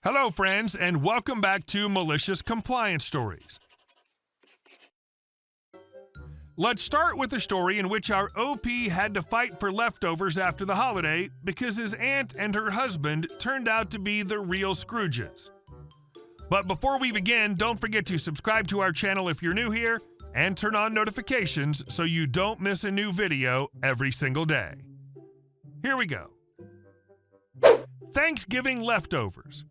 Hello, friends, and welcome back to Malicious Compliance Stories. Let's start with a story in which our OP had to fight for leftovers after the holiday because his aunt and her husband turned out to be the real Scrooges. But before we begin, don't forget to subscribe to our channel if you're new here and turn on notifications so you don't miss a new video every single day. Here we go. Thanksgiving leftovers.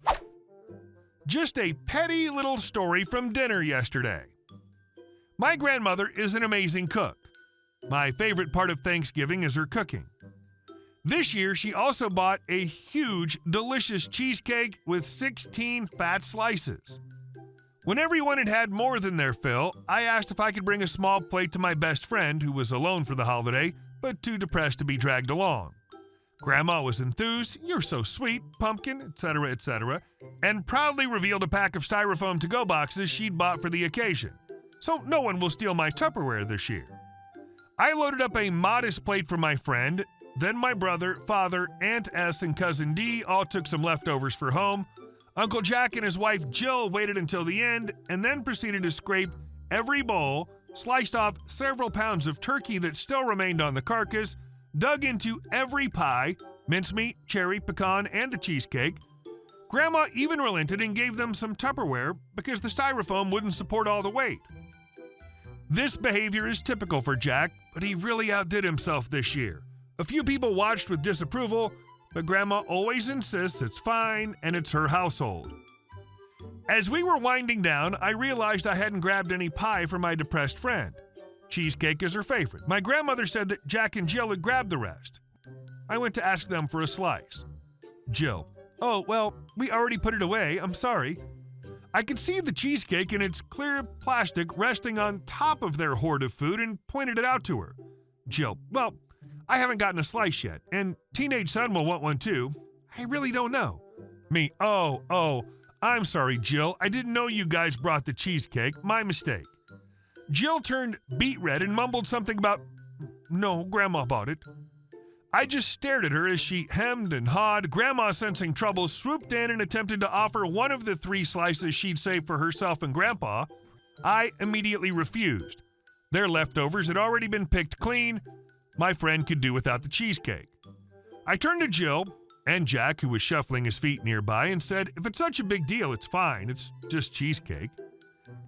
Just a petty little story from dinner yesterday. My grandmother is an amazing cook. My favorite part of Thanksgiving is her cooking. This year, she also bought a huge, delicious cheesecake with 16 fat slices. When everyone had had more than their fill, I asked if I could bring a small plate to my best friend, who was alone for the holiday, but too depressed to be dragged along. Grandma was enthused, "You're so sweet, pumpkin," etc., and proudly revealed a pack of styrofoam to-go boxes she'd bought for the occasion. So no one will steal my Tupperware this year. I loaded up a modest plate for my friend, then my brother, father, Aunt S, and Cousin D all took some leftovers for home. Uncle Jack and his wife Jill waited until the end and then proceeded to scrape every bowl, sliced off several pounds of turkey that still remained on the carcass, dug into every pie, mincemeat, cherry, pecan, and the cheesecake. Grandma even relented and gave them some Tupperware because the styrofoam wouldn't support all the weight. This behavior is typical for Jack, but he really outdid himself this year. A few people watched with disapproval, but Grandma always insists it's fine and it's her household. As we were winding down, I realized I hadn't grabbed any pie for my depressed friend. Cheesecake is her favorite. My grandmother said that Jack and Jill had grabbed the rest. I went to ask them for a slice. Jill: "Oh, well, we already put it away. I'm sorry." I could see the cheesecake in its clear plastic resting on top of their hoard of food and pointed it out to her. Jill: "Well, I haven't gotten a slice yet, and teenage son will want one too. I really don't know." Me: Oh, I'm sorry, Jill. I didn't know you guys brought the cheesecake. My mistake." Jill turned beet red and mumbled something about, "No, Grandma bought it." I just stared at her as she hemmed and hawed. Grandma, sensing trouble, swooped in and attempted to offer one of the 3 slices she'd saved for herself and Grandpa. I immediately refused. Their leftovers had already been picked clean. My friend could do without the cheesecake. I turned to Jill and Jack, who was shuffling his feet nearby, and said, "If it's such a big deal, it's fine. It's just cheesecake."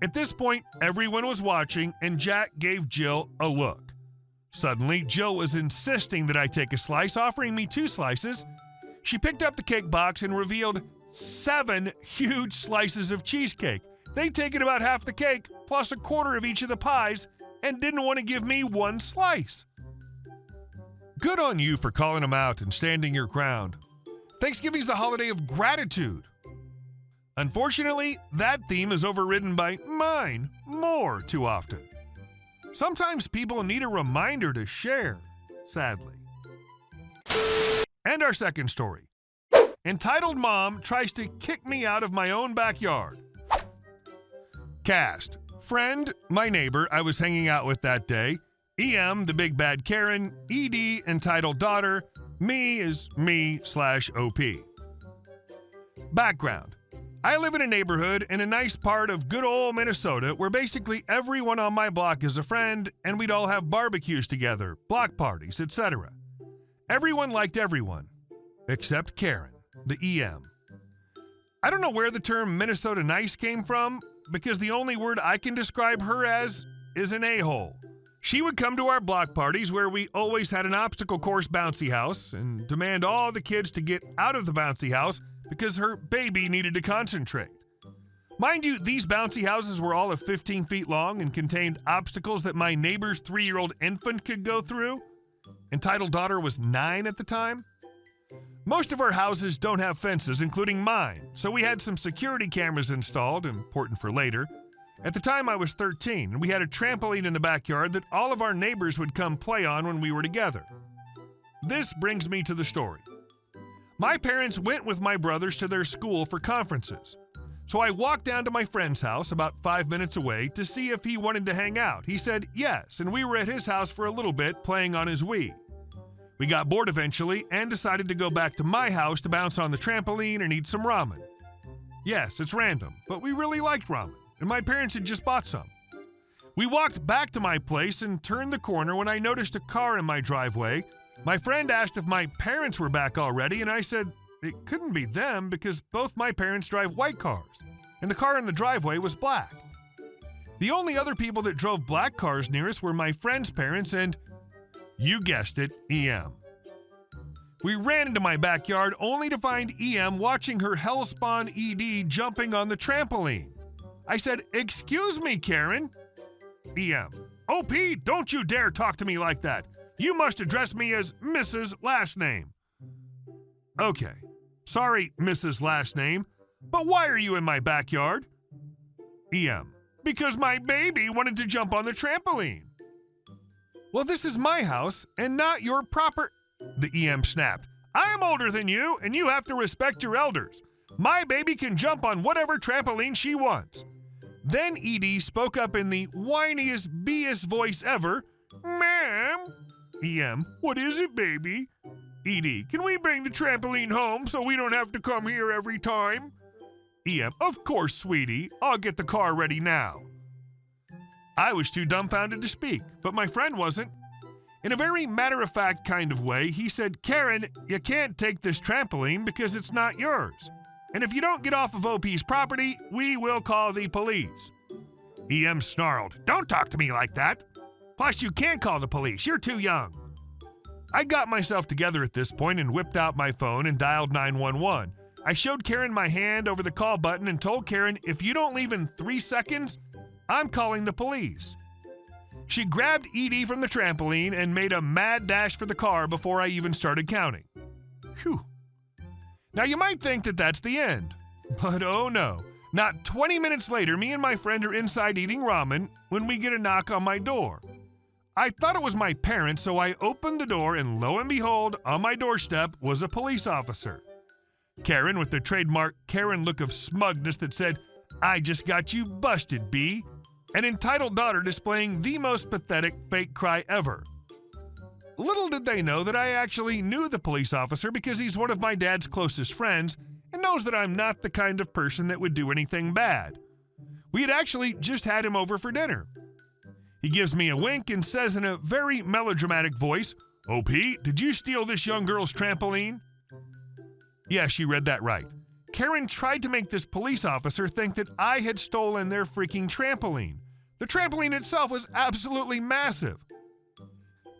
At this point, everyone was watching, and Jack gave Jill a look. Suddenly, Jill was insisting that I take a slice, offering me 2 slices. She picked up the cake box and revealed 7 huge slices of cheesecake. They'd taken about half the cake, plus a quarter of each of the pies, and didn't want to give me 1 slice. Good on you for calling them out and standing your ground. Thanksgiving's the holiday of gratitude. Unfortunately, that theme is overridden by mine more too often. Sometimes people need a reminder to share, sadly. And our second story. Entitled mom tries to kick me out of my own backyard. Cast: friend, my neighbor I was hanging out with that day. EM, the big bad Karen. ED, entitled daughter. Me is me/OP. Background: I live in a neighborhood in a nice part of good old Minnesota where basically everyone on my block is a friend and we'd all have barbecues together, block parties, etc. Everyone liked everyone, except Karen, the EM. I don't know where the term Minnesota nice came from because the only word I can describe her as is an a-hole. She would come to our block parties where we always had an obstacle course bouncy house and demand all the kids to get out of the bouncy house because her baby needed to concentrate. Mind you, these bouncy houses were all of 15 feet long and contained obstacles that my neighbor's 3-year-old infant could go through. Entitled daughter was 9 at the time. Most of our houses don't have fences, including mine, so we had some security cameras installed, important for later. At the time, I was 13, and we had a trampoline in the backyard that all of our neighbors would come play on when we were together. This brings me to the story. My parents went with my brothers to their school for conferences. So I walked down to my friend's house about 5 minutes away to see if he wanted to hang out. He said yes, and we were at his house for a little bit playing on his Wii. We got bored eventually and decided to go back to my house to bounce on the trampoline and eat some ramen. Yes, it's random, but we really liked ramen, and my parents had just bought some. We walked back to my place and turned the corner when I noticed a car in my driveway. My friend asked if my parents were back already, and I said it couldn't be them because both my parents drive white cars, and the car in the driveway was black. The only other people that drove black cars near us were my friend's parents and, you guessed it, EM. We ran into my backyard only to find EM watching her hellspawn ED jumping on the trampoline. I said, "Excuse me, Karen." EM, "OP, don't you dare talk to me like that. You must address me as Mrs. Last Name." "Okay, sorry, Mrs. Last Name, but why are you in my backyard?" EM, "Because my baby wanted to jump on the trampoline." "Well, this is my house and not your proper—" The EM snapped, "I am older than you, and you have to respect your elders. My baby can jump on whatever trampoline she wants." Then ED spoke up in the whiniest, B-est voice ever. "Ma'am." EM, "What is it, baby?" ED, "Can we bring the trampoline home so we don't have to come here every time?" EM, "Of course, sweetie. I'll get the car ready now." I was too dumbfounded to speak, but my friend wasn't. In a very matter-of-fact kind of way, he said, "Karen, you can't take this trampoline because it's not yours. And if you don't get off of OP's property, we will call the police." EM snarled, "Don't talk to me like that. Plus, you can't call the police. You're too young." I got myself together at this point and whipped out my phone and dialed 911. I showed Karen my hand over the call button and told Karen, "If you don't leave in 3 seconds, I'm calling the police." She grabbed ED from the trampoline and made a mad dash for the car before I even started counting. Phew. Now you might think that that's the end, but oh no. Not 20 minutes later, me and my friend are inside eating ramen when we get a knock on my door. I thought it was my parents, so I opened the door and lo and behold, on my doorstep was a police officer. Karen with the trademark Karen look of smugness that said, "I just got you busted, B." An entitled daughter displaying the most pathetic fake cry ever. Little did they know that I actually knew the police officer because he's one of my dad's closest friends and knows that I'm not the kind of person that would do anything bad. We had actually just had him over for dinner. He gives me a wink and says in a very melodramatic voice, "OP, did you steal this young girl's trampoline?" Yes, you read that right. Karen tried to make this police officer think that I had stolen their freaking trampoline. The trampoline itself was absolutely massive.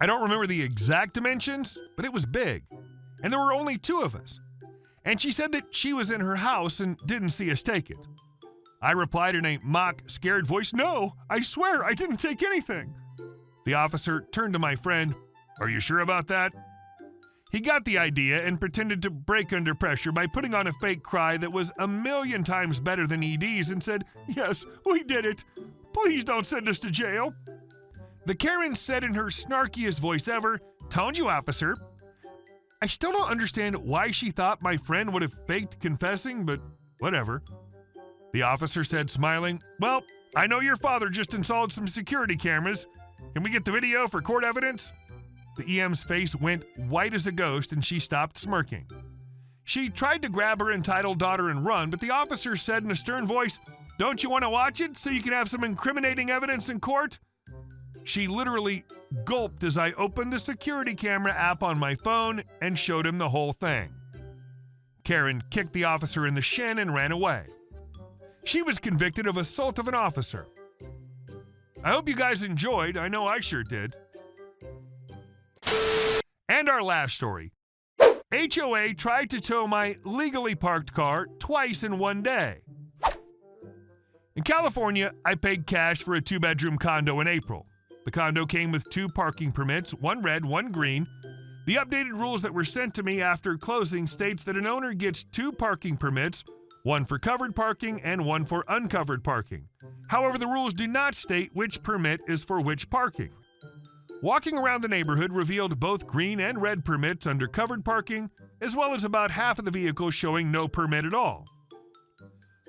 I don't remember the exact dimensions, but it was big. And there were only 2 of us. And she said that she was in her house and didn't see us take it. I replied in a mock, scared voice, "No, I swear I didn't take anything." The officer turned to my friend, "Are you sure about that?" He got the idea and pretended to break under pressure by putting on a fake cry that was 1,000,000 times better than ED's and said, "Yes, we did it. Please don't send us to jail." The Karen said in her snarkiest voice ever, "Told you, officer." I still don't understand why she thought my friend would have faked confessing, but whatever. The officer said, smiling, "Well, I know your father just installed some security cameras. Can we get the video for court evidence?" The EM's face went white as a ghost and she stopped smirking. She tried to grab her entitled daughter and run, but the officer said in a stern voice, "Don't you want to watch it so you can have some incriminating evidence in court?" She literally gulped as I opened the security camera app on my phone and showed him the whole thing. Karen kicked the officer in the shin and ran away. She was convicted of assault of an officer. I hope you guys enjoyed. I know I sure did. And our last story. HOA tried to tow my legally parked car twice in one day. In California, I paid cash for a 2-bedroom condo in April. The condo came with 2 parking permits, 1 red, 1 green. The updated rules that were sent to me after closing states that an owner gets 2 parking permits, 1 for covered parking and 1 for uncovered parking. However, the rules do not state which permit is for which parking. Walking around the neighborhood revealed both green and red permits under covered parking, as well as about half of the vehicles showing no permit at all.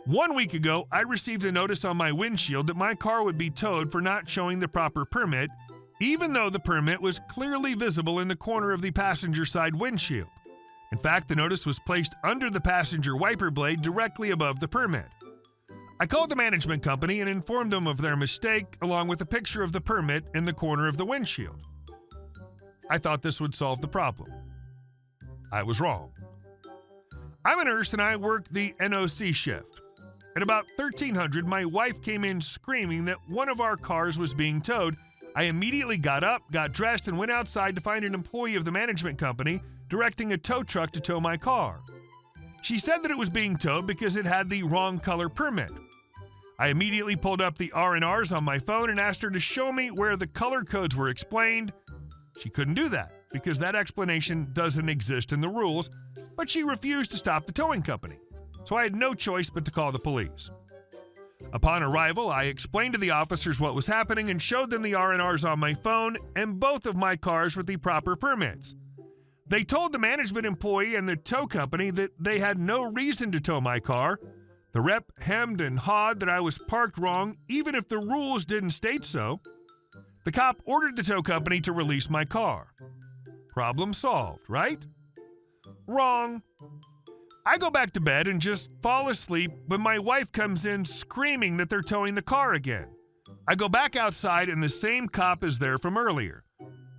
1 week ago, I received a notice on my windshield that my car would be towed for not showing the proper permit, even though the permit was clearly visible in the corner of the passenger side windshield. In fact, the notice was placed under the passenger wiper blade directly above the permit. I called the management company and informed them of their mistake, along with a picture of the permit in the corner of the windshield. I thought this would solve the problem. I was wrong. I'm a nurse and I work the NOC shift. At about 1300, my wife came in screaming that one of our cars was being towed. I immediately got up, got dressed, and went outside to find an employee of the management company directing a tow truck to tow my car. She said that it was being towed because it had the wrong color permit. I immediately pulled up the R&Rs on my phone and asked her to show me where the color codes were explained. She couldn't do that because that explanation doesn't exist in the rules, but she refused to stop the towing company, so I had no choice but to call the police. Upon arrival, I explained to the officers what was happening and showed them the R&Rs on my phone and both of my cars with the proper permits. They told the management employee and the tow company that they had no reason to tow my car. The rep hemmed and hawed that I was parked wrong even if the rules didn't state so. The cop ordered the tow company to release my car. Problem solved, right? Wrong. I go back to bed and just fall asleep when my wife comes in screaming that they're towing the car again. I go back outside and the same cop is there from earlier.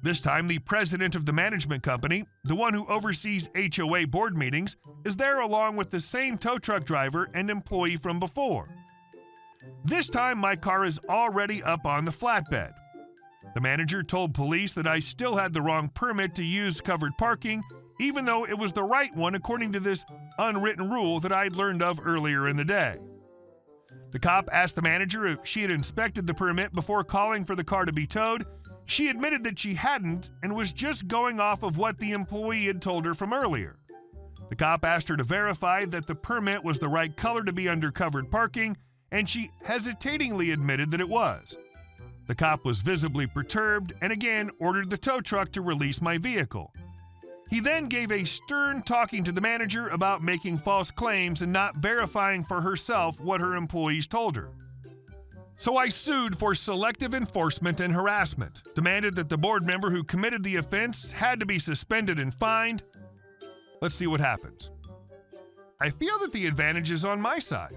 This time, the president of the management company, the one who oversees HOA board meetings, is there along with the same tow truck driver and employee from before. This time, my car is already up on the flatbed. The manager told police that I still had the wrong permit to use covered parking, even though it was the right one according to this unwritten rule that I'd learned of earlier in the day. The cop asked the manager if she had inspected the permit before calling for the car to be towed. She admitted that she hadn't and was just going off of what the employee had told her from earlier. The cop asked her to verify that the permit was the right color to be under covered parking, and she hesitatingly admitted that it was. The cop was visibly perturbed and again ordered the tow truck to release my vehicle. He then gave a stern talking to the manager about making false claims and not verifying for herself what her employees told her. So I sued for selective enforcement and harassment, demanded that the board member who committed the offense had to be suspended and fined. Let's see what happens. I feel that the advantage is on my side.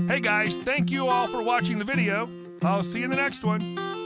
Hey guys, thank you all for watching the video. I'll see you in the next one.